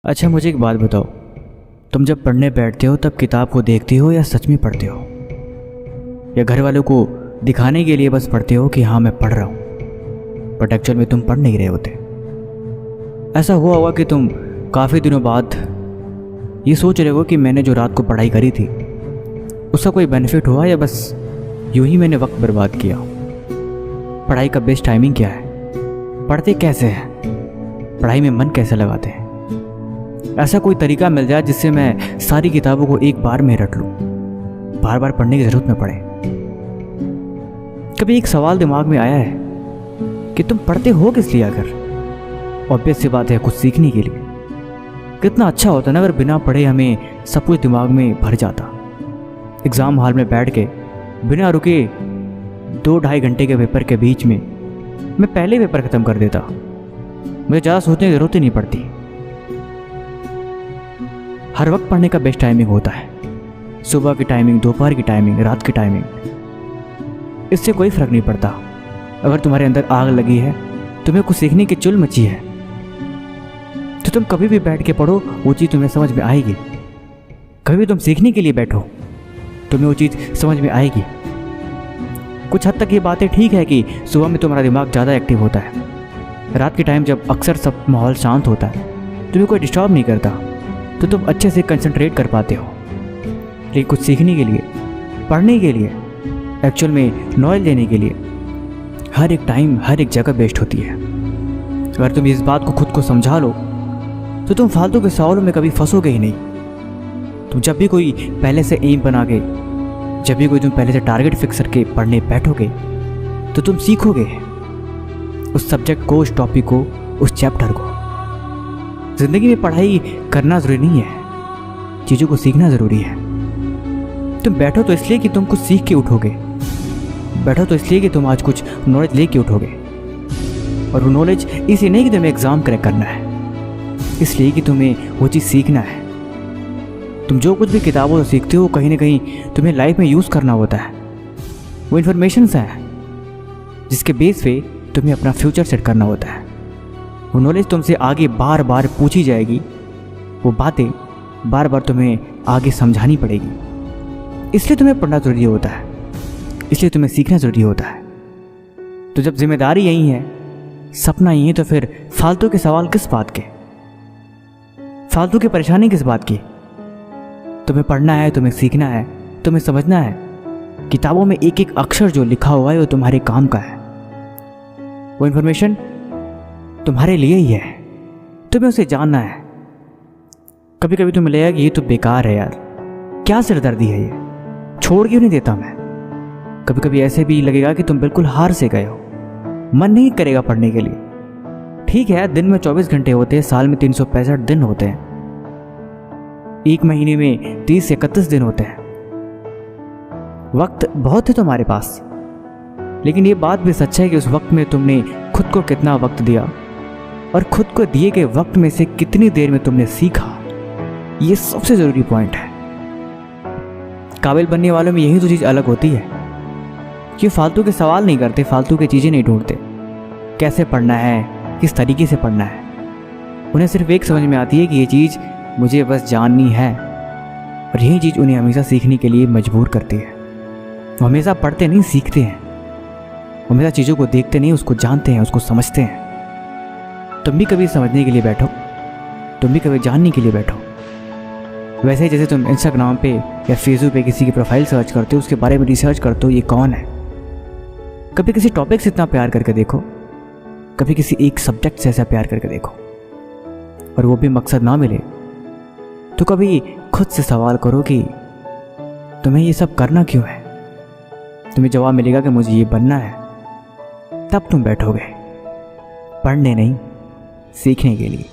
अच्छा मुझे एक बात बताओ, तुम जब पढ़ने बैठते हो तब किताब को देखते हो या सच में पढ़ते हो, या घर वालों को दिखाने के लिए बस पढ़ते हो कि हाँ मैं पढ़ रहा हूँ, बट एक्चुअल में तुम पढ़ नहीं रहे होते। ऐसा हुआ होगा कि तुम काफ़ी दिनों बाद ये सोच रहे हो कि मैंने जो रात को पढ़ाई करी थी उसका कोई बेनिफिट हुआ या बस यूं ही मैंने वक्त बर्बाद किया। पढ़ाई का बेस्ट टाइमिंग क्या है, पढ़ते कैसे हैं, पढ़ाई में मन कैसे लगाते हैं। ऐसा कोई तरीका मिल जाए जिससे मैं सारी किताबों को एक बार में रट लूं, बार बार पढ़ने की ज़रूरत न पड़े। कभी एक सवाल दिमाग में आया है कि तुम पढ़ते हो किस लिए? अगर ऑब्वियस सी बात है, कुछ सीखने के लिए। कितना अच्छा होता ना अगर बिना पढ़े हमें सब कुछ दिमाग में भर जाता। एग्ज़ाम हॉल में बैठ के बिना रुके 2-2.5 घंटे के पेपर के बीच में मैं पहले पेपर ख़त्म कर देता, मुझे ज़्यादा सोचने की ज़रूरत ही नहीं पड़ती। हर वक्त पढ़ने का बेस्ट टाइमिंग होता है, सुबह की टाइमिंग, दोपहर की टाइमिंग, रात की टाइमिंग, इससे कोई फ़र्क नहीं पड़ता। अगर तुम्हारे अंदर आग लगी है, तुम्हें कुछ सीखने की चुल मची है, तो तुम कभी भी बैठ के पढ़ो, वो चीज़ तुम्हें समझ में आएगी। कभी भी तुम सीखने के लिए बैठो, तुम्हें वो चीज़ समझ में आएगी। कुछ हद तक ये बातें ठीक है कि सुबह में तुम्हारा दिमाग ज़्यादा एक्टिव होता है, रात के टाइम जब अक्सर सब माहौल शांत होता है, तुम्हें कोई डिस्टर्ब नहीं करता, तो तुम अच्छे से कंसंट्रेट कर पाते हो। लेकिन कुछ सीखने के लिए, पढ़ने के लिए, एक्चुअल में नॉलेज लेने के लिए हर एक टाइम, हर एक जगह बेस्ट होती है। अगर तुम इस बात को खुद को समझा लो तो तुम फालतू के सवालों में कभी फंसोगे ही नहीं। तुम जब भी कोई पहले से एम बना के, जब भी कोई तुम पहले से टारगेट फिक्स करके पढ़ने बैठोगे तो तुम सीखोगे उस सब्जेक्ट को, उस टॉपिक को, उस चैप्टर को। ज़िंदगी में पढ़ाई करना ज़रूरी नहीं है, चीज़ों को सीखना ज़रूरी है। तुम बैठो तो इसलिए कि तुम कुछ सीख के उठोगे, बैठो तो इसलिए कि तुम आज कुछ नॉलेज लेके उठोगे। और वो नॉलेज इसलिए नहीं कि तुम्हें एग्ज़ाम क्रैक करना है, इसलिए कि तुम्हें वो चीज़ सीखना है। तुम जो कुछ भी किताबों से सीखते हो, कहीं ना कहीं तुम्हें लाइफ में यूज़ करना होता है। वो इन्फॉर्मेशंस हैं जिसके बेस पे तुम्हें अपना फ्यूचर सेट करना होता है। वो नॉलेज तुमसे आगे बार बार पूछी जाएगी, वो बातें बार बार तुम्हें आगे समझानी पड़ेगी। इसलिए तुम्हें पढ़ना ज़रूरी होता है, इसलिए तुम्हें सीखना ज़रूरी होता है। तो जब जिम्मेदारी यही है, सपना यही है, तो फिर फालतू के सवाल किस बात के, फालतू की परेशानी किस बात की? तुम्हें पढ़ना है, तुम्हें सीखना है, तुम्हें समझना है। किताबों में एक एक अक्षर जो लिखा हुआ है वो तुम्हारे काम का है। वो इन्फॉर्मेशन तुम्हारे लिए ही है, तुम्हें उसे जानना है। कभी कभी तुम्हें लगेगा कि ये तो बेकार है यार, क्या सिरदर्दी है ये, छोड़ क्यों नहीं देता मैं। कभी कभी ऐसे भी लगेगा कि तुम बिल्कुल हार से गए हो, मन नहीं करेगा पढ़ने के लिए। ठीक है, दिन में 24 घंटे होते हैं, साल में 365 दिन होते हैं, एक महीने में 30 से 31 दिन होते हैं। वक्त बहुत है तुम्हारे पास, लेकिन ये बात भी सच है कि उस वक्त में तुमने खुद को कितना वक्त दिया और खुद को दिए गए वक्त में से कितनी देर में तुमने सीखा, ये सबसे ज़रूरी पॉइंट है। काबिल बनने वालों में यही तो चीज़ अलग होती है कि फालतू के सवाल नहीं करते, फालतू की चीज़ें नहीं ढूंढते, कैसे पढ़ना है, किस तरीके से पढ़ना है। उन्हें सिर्फ एक समझ में आती है कि ये चीज़ मुझे बस जाननी है, और यही चीज़ उन्हें हमेशा सीखने के लिए मजबूर करती है। वो हमेशा पढ़ते नहीं, सीखते हैं। वो हमेशा चीज़ों को देखते नहीं, उसको जानते हैं, उसको समझते हैं। तुम भी कभी समझने के लिए बैठो, तुम भी कभी जानने के लिए बैठो। वैसे ही जैसे तुम इंस्टाग्राम पे या फेसबुक पे किसी की प्रोफाइल सर्च करते हो, उसके बारे में रिसर्च करते हो, ये कौन है। कभी किसी टॉपिक से इतना प्यार करके देखो, कभी किसी एक सब्जेक्ट से ऐसा प्यार करके देखो, और वो भी मकसद ना मिले तो कभी खुद से सवाल करो कि तुम्हें ये सब करना क्यों है। तुम्हें जवाब मिलेगा कि मुझे ये बनना है, तब तुम बैठोगे पढ़ने नहीं, सीखने के लिए।